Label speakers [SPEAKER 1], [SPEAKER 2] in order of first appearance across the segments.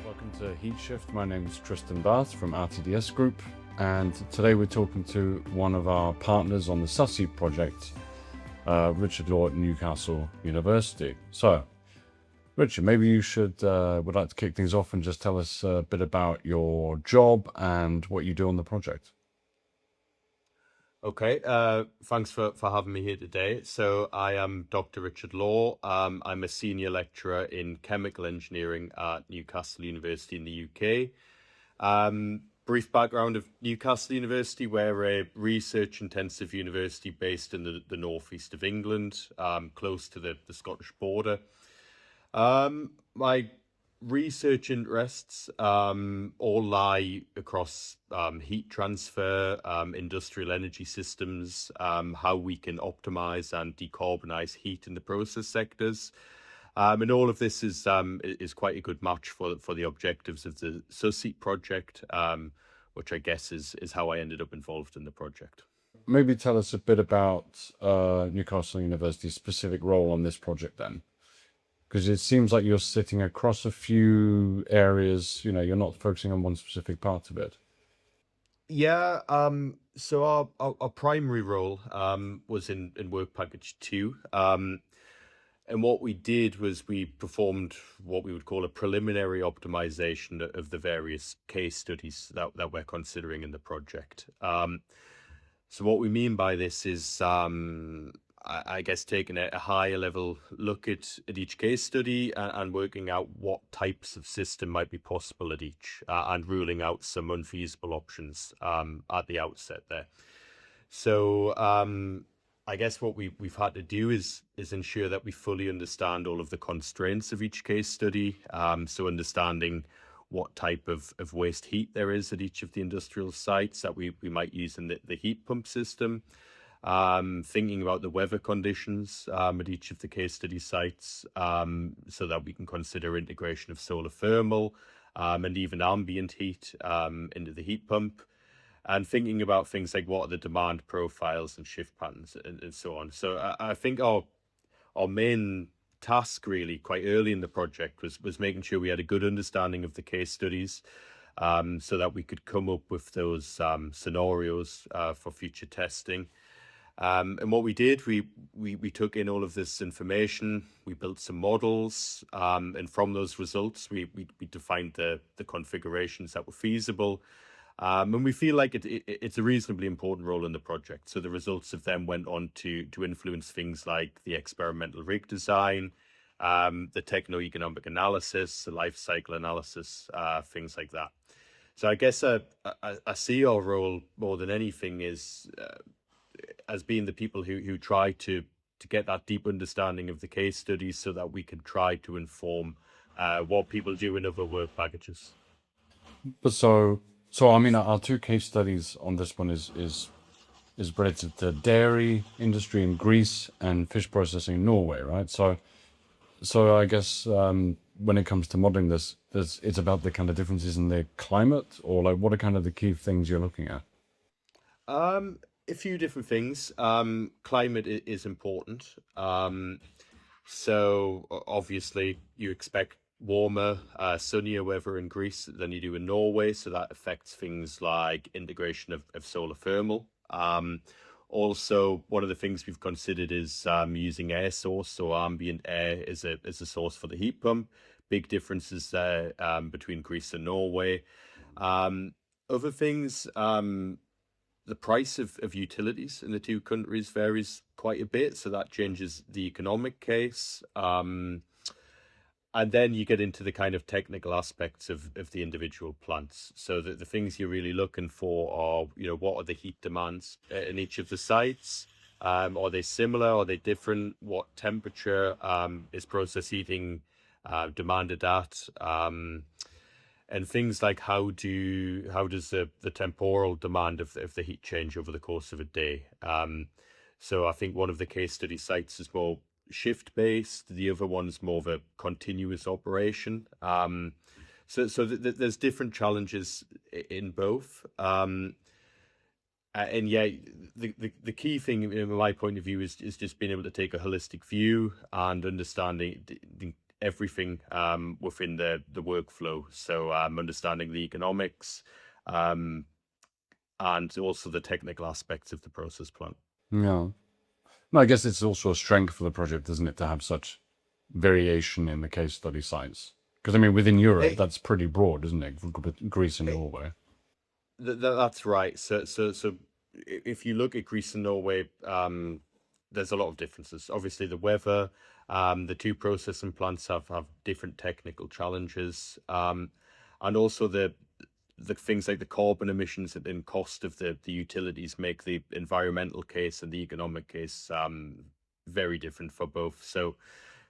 [SPEAKER 1] Welcome to Heat Shift. My name is Tristan Bath from RTDS Group, and today we're talking to one of our partners on the SUSHEAT project, Richard Law at Newcastle University. So, Richard, maybe you would like to kick things off and just tell us a bit about your job and what you do on the project.
[SPEAKER 2] Okay, thanks for having me here today. So I am Dr. Richard Law. I'm a senior lecturer in chemical engineering at Newcastle University in the UK. Brief background of Newcastle University, we're a research-intensive university based in the northeast of England, close to the Scottish border. My research interests all lie across heat transfer, industrial energy systems, how we can optimize and decarbonize heat in the process sectors. And all of this is quite a good match for the objectives of the SUSHEAT project, which I guess is how I ended up involved in the project.
[SPEAKER 1] Maybe tell us a bit about Newcastle University's specific role on this project then. Because it seems like you're sitting across a few areas, you're not focusing on one specific part of it.
[SPEAKER 2] Yeah, so our primary role was in work package 2. And what we did was we performed what we would call a preliminary optimization of the various case studies that we're considering in the project. So what we mean by this is I guess taking a higher level look at each case study and working out what types of system might be possible at each, and ruling out some unfeasible options at the outset there. So I guess what we've had to do is ensure that we fully understand all of the constraints of each case study. So understanding what type of waste heat there is at each of the industrial sites that we might use in the heat pump system. Thinking about the weather conditions at each of the case study sites, so that we can consider integration of solar thermal and even ambient heat into the heat pump, and thinking about things like what are the demand profiles and shift patterns and so on. So I think our main task really quite early in the project was making sure we had a good understanding of the case studies, so that we could come up with those scenarios for future testing. And what we did, we took in all of this information, we built some models, and from those results, we defined the configurations that were feasible. And we feel like it's a reasonably important role in the project. So the results of them went on to influence things like the experimental rig design, the techno-economic analysis, the life cycle analysis, things like that. So I guess I see our role more than anything is as being the people who try to get that deep understanding of the case studies so that we can try to inform what people do in other work packages.
[SPEAKER 1] But so I mean, our two case studies on this one is related to dairy industry in Greece and fish processing in Norway, right? So I guess when it comes to modeling this, it's about the kind of differences in the climate, or like what are kind of the key things you're looking at?
[SPEAKER 2] A few different things. Climate is important. So obviously you expect warmer, sunnier weather in Greece than you do in Norway. So that affects things like integration of solar thermal. Also, one of the things we've considered is using air source, so ambient air as a source for the heat pump. Big differences there between Greece and Norway. Other things, the price of utilities in the two countries varies quite a bit, so that changes the economic case. And then you get into the kind of technical aspects of the individual plants. So the things you're really looking for are, what are the heat demands in each of the sites? Are they similar? Are they different? What temperature is process heating demanded at? And things like how does the temporal demand of the heat change over the course of a day? So I think one of the case study sites is more shift based. The other one's more of a continuous operation. So there's different challenges in both. And yeah, the key thing, in my point of view, is just being able to take a holistic view and understanding everything within the workflow. So understanding the economics and also the technical aspects of the process plant.
[SPEAKER 1] Yeah. No, I guess it's also a strength for the project, isn't it, to have such variation in the case study sites? Because I mean, within Europe,
[SPEAKER 2] It,
[SPEAKER 1] that's pretty broad, isn't it? For Greece and
[SPEAKER 2] it,
[SPEAKER 1] Norway.
[SPEAKER 2] that's right. So if you look at Greece and Norway, there's a lot of differences. Obviously, the weather, the two processing plants have different technical challenges, and also the things like the carbon emissions and cost of the utilities make the environmental case and the economic case very different for both. So,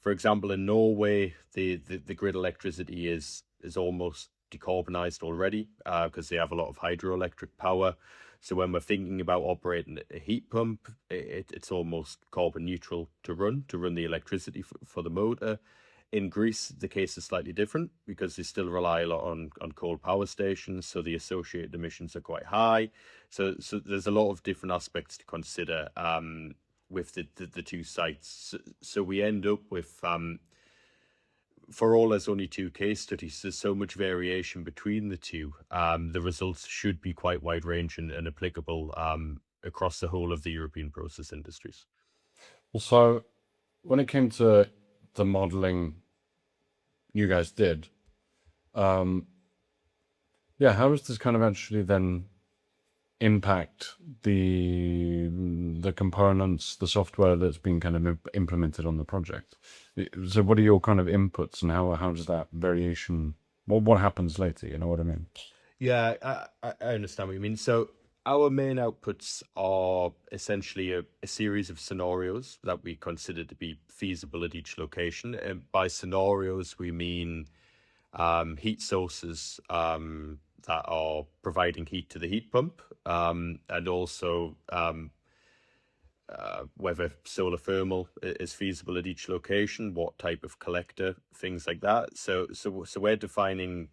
[SPEAKER 2] for example, in Norway, the grid electricity is almost decarbonized already because they have a lot of hydroelectric power. So when we're thinking about operating a heat pump, it's almost carbon neutral to run the electricity for the motor. In Greece, the case is slightly different because they still rely a lot on coal power stations, so the associated emissions are quite high. So there's a lot of different aspects to consider with the two sites. So we end up with for all there's only two case studies, there's so much variation between the two. The results should be quite wide range and applicable across the whole of the European process industries.
[SPEAKER 1] Also, when it came to the modeling you guys did, um, yeah, how does this kind of actually then impact the components, the software that's been kind of implemented on the project? So what are your kind of inputs and how does that variation, what happens later, you know what I mean?
[SPEAKER 2] Yeah, I understand what you mean. So our main outputs are essentially a series of scenarios that we consider to be feasible at each location. And by scenarios, we mean heat sources that are providing heat to the heat pump, and also whether solar thermal is feasible at each location, what type of collector, things like that. So we're defining.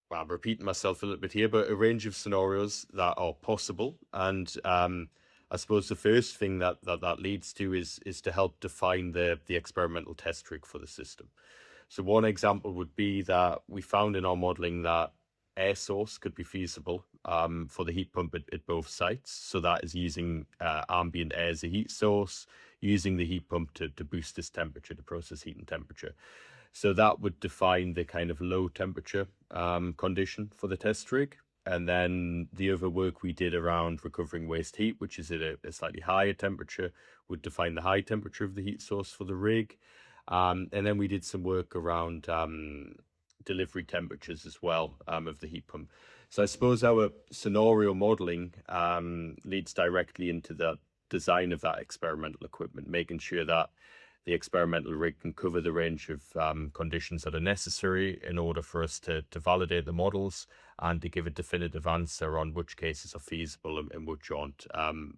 [SPEAKER 2] Well, I'm repeating myself a little bit here, but a range of scenarios that are possible. And I suppose the first thing that leads to is to help define the experimental test rig for the system. So one example would be that we found in our modeling that air source could be feasible for the heat pump at both sites. So that is using ambient air as a heat source, using the heat pump to boost this temperature, to process heat and temperature. So that would define the kind of low temperature condition for the test rig. And then the other work we did around recovering waste heat, which is at a slightly higher temperature, would define the high temperature of the heat source for the rig. And then we did some work around delivery temperatures as well of the heat pump. So I suppose our scenario modeling leads directly into the design of that experimental equipment, making sure that the experimental rig can cover the range of conditions that are necessary in order for us to validate the models and to give a definitive answer on which cases are feasible and which aren't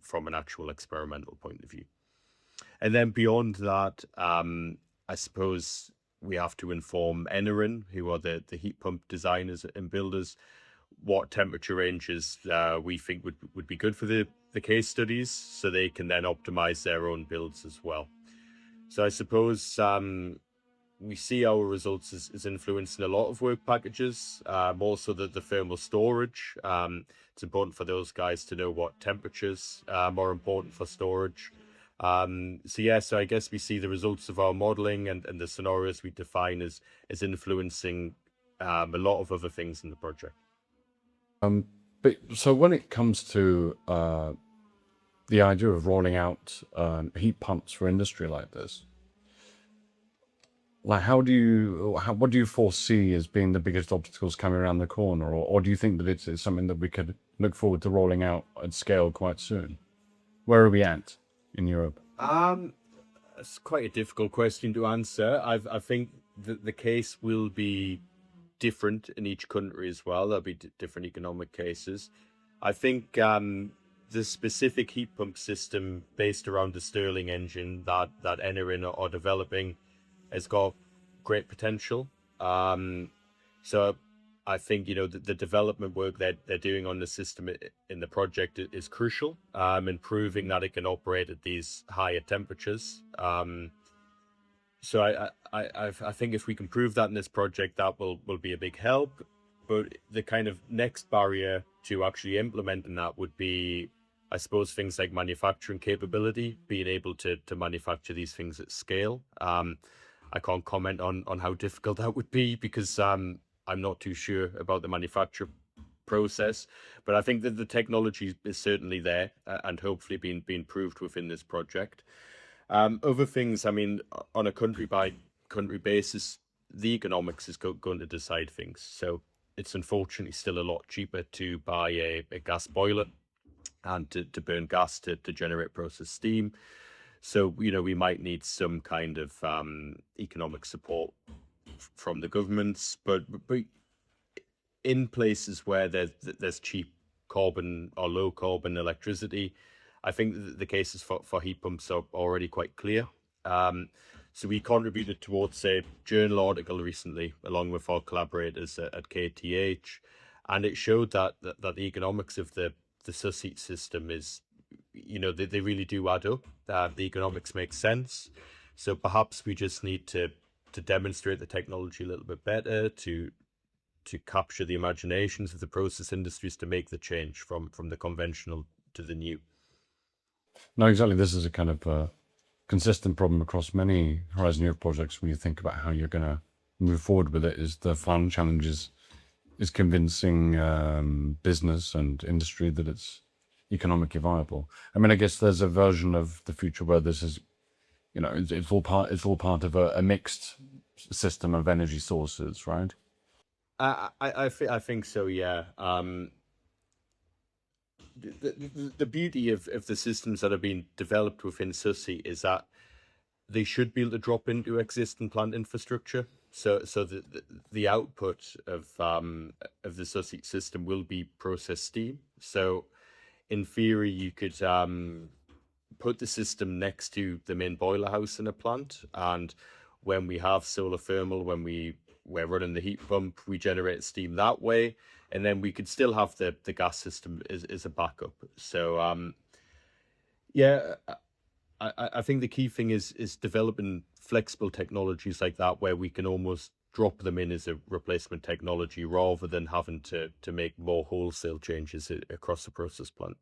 [SPEAKER 2] from an actual experimental point of view. And then beyond that, I suppose we have to inform Enerin, who are the heat pump designers and builders, what temperature ranges we think would be good for the case studies, so they can then optimize their own builds as well. So I suppose we see our results as influencing a lot of work packages, also the thermal storage. It's important for those guys to know what temperatures are important for storage. So I guess we see the results of our modeling and the scenarios we define as influencing a lot of other things in the project.
[SPEAKER 1] But so when it comes to the idea of rolling out heat pumps for industry like this, like what do you foresee as being the biggest obstacles coming around the corner, or do you think that it's something that we could look forward to rolling out at scale quite soon? Where are we at in Europe?
[SPEAKER 2] It's quite a difficult question to answer. I think the case will be different in each country as well. There'll be different economic cases. I think the specific heat pump system based around the Stirling engine that Enerin are developing has got great potential. So I think the development work that they're doing on the system in the project is crucial in proving that it can operate at these higher temperatures. So I think if we can prove that in this project, that will be a big help. But the kind of next barrier to actually implementing that would be, I suppose, things like manufacturing capability, being able to manufacture these things at scale. I can't comment on how difficult that would be because I'm not too sure about the manufacture process. But I think that the technology is certainly there and hopefully being proved within this project. Other things, I mean, on a country by country basis, the economics is going to decide things. So it's unfortunately still a lot cheaper to buy a gas boiler and to burn gas to generate process steam. So, we might need some kind of economic support from the governments, but in places where there's cheap carbon or low carbon electricity, I think the cases for heat pumps are already quite clear. So we contributed towards a journal article recently, along with our collaborators at KTH, and it showed that the economics of the SUSHEAT system is, they really do add up. The economics make sense. So perhaps we just need to demonstrate the technology a little bit better to capture the imaginations of the process industries to make the change from the conventional to the new.
[SPEAKER 1] No, exactly. This is a kind of consistent problem across many Horizon Europe projects when you think about how you're going to move forward with it. Is the final challenge is convincing business and industry that it's economically viable. I mean, I guess there's a version of the future where this is, it's all part of a mixed system of energy sources, right?
[SPEAKER 2] I think so, yeah. The beauty of the systems that have been developed within SUSI is that they should be able to drop into existing plant infrastructure. So the output of the SUSI system will be process steam. So in theory, you could put the system next to the main boiler house in a plant, and when we have solar thermal, when we're running the heat pump, we generate steam that way, and then we could still have the gas system as a backup. So yeah, I think the key thing is developing flexible technologies like that where we can almost drop them in as a replacement technology rather than having to make more wholesale changes across the process plant.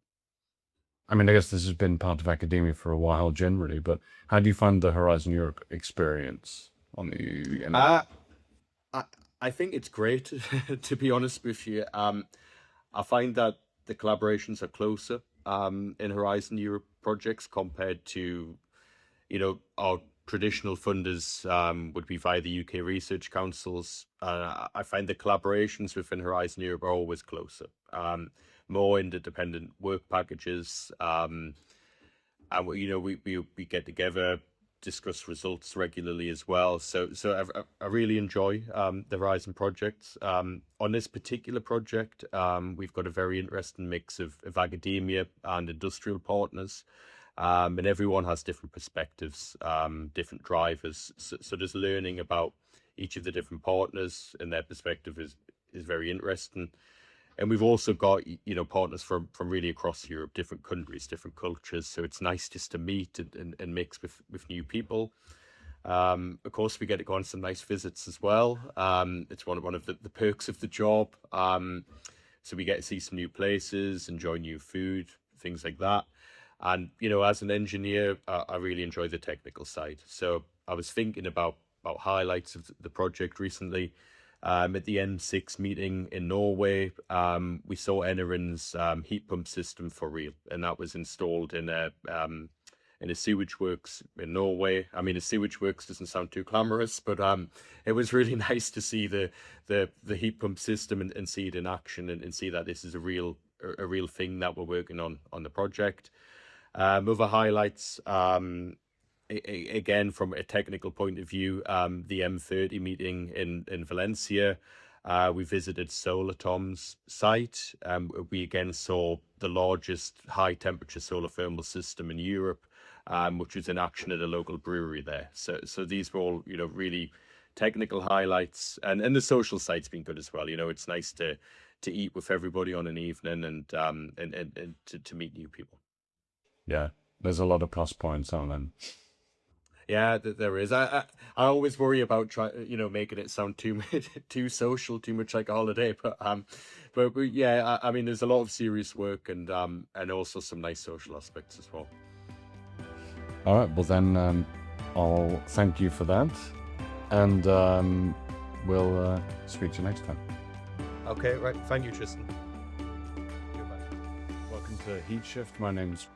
[SPEAKER 1] I mean, I guess this has been part of academia for a while generally, but how do you find the Horizon Europe experience on the
[SPEAKER 2] Uh, I I think it's great to be honest with you. I find that the collaborations are closer in Horizon Europe projects compared to our traditional funders would be via the UK research councils. I find the collaborations within Horizon Europe are always closer, more interdependent work packages, and we get together, discuss results regularly as well. So I really enjoy the Horizon projects. On this particular project, we've got a very interesting mix of academia and industrial partners. And everyone has different perspectives, different drivers. So just learning about each of the different partners and their perspective is very interesting. And we've also got partners from really across Europe, different countries, different cultures. So it's nice just to meet and mix with new people. Of course, we get to go on some nice visits as well. It's one of the perks of the job. So we get to see some new places, enjoy new food, things like that. And as an engineer, I really enjoy the technical side. So I was thinking about highlights of the project recently. At the N6 meeting in Norway, we saw Enerin's heat pump system for real, and that was installed in a sewage works in Norway. I mean, a sewage works doesn't sound too glamorous, but it was really nice to see the heat pump system and see it in action and see that this is a real thing that we're working on the project. Other highlights, again, from a technical point of view, the M30 meeting in Valencia, we visited Solatom's site. We again saw the largest high temperature solar thermal system in Europe, which was in action at a local brewery there. So these were all, really technical highlights, and the social side's been good as well. It's nice to eat with everybody on an evening and to meet new people.
[SPEAKER 1] Yeah, there's a lot of plus points on them.
[SPEAKER 2] Yeah, there is. I always worry about making it sound too too social, too much like a holiday. But yeah, I mean, there's a lot of serious work and also some nice social aspects as well.
[SPEAKER 1] All right, well then I'll thank you for that, and we'll speak to you next time.
[SPEAKER 2] Okay, right. Thank you, Tristan. Goodbye.
[SPEAKER 1] Welcome to Heat Shift. My name's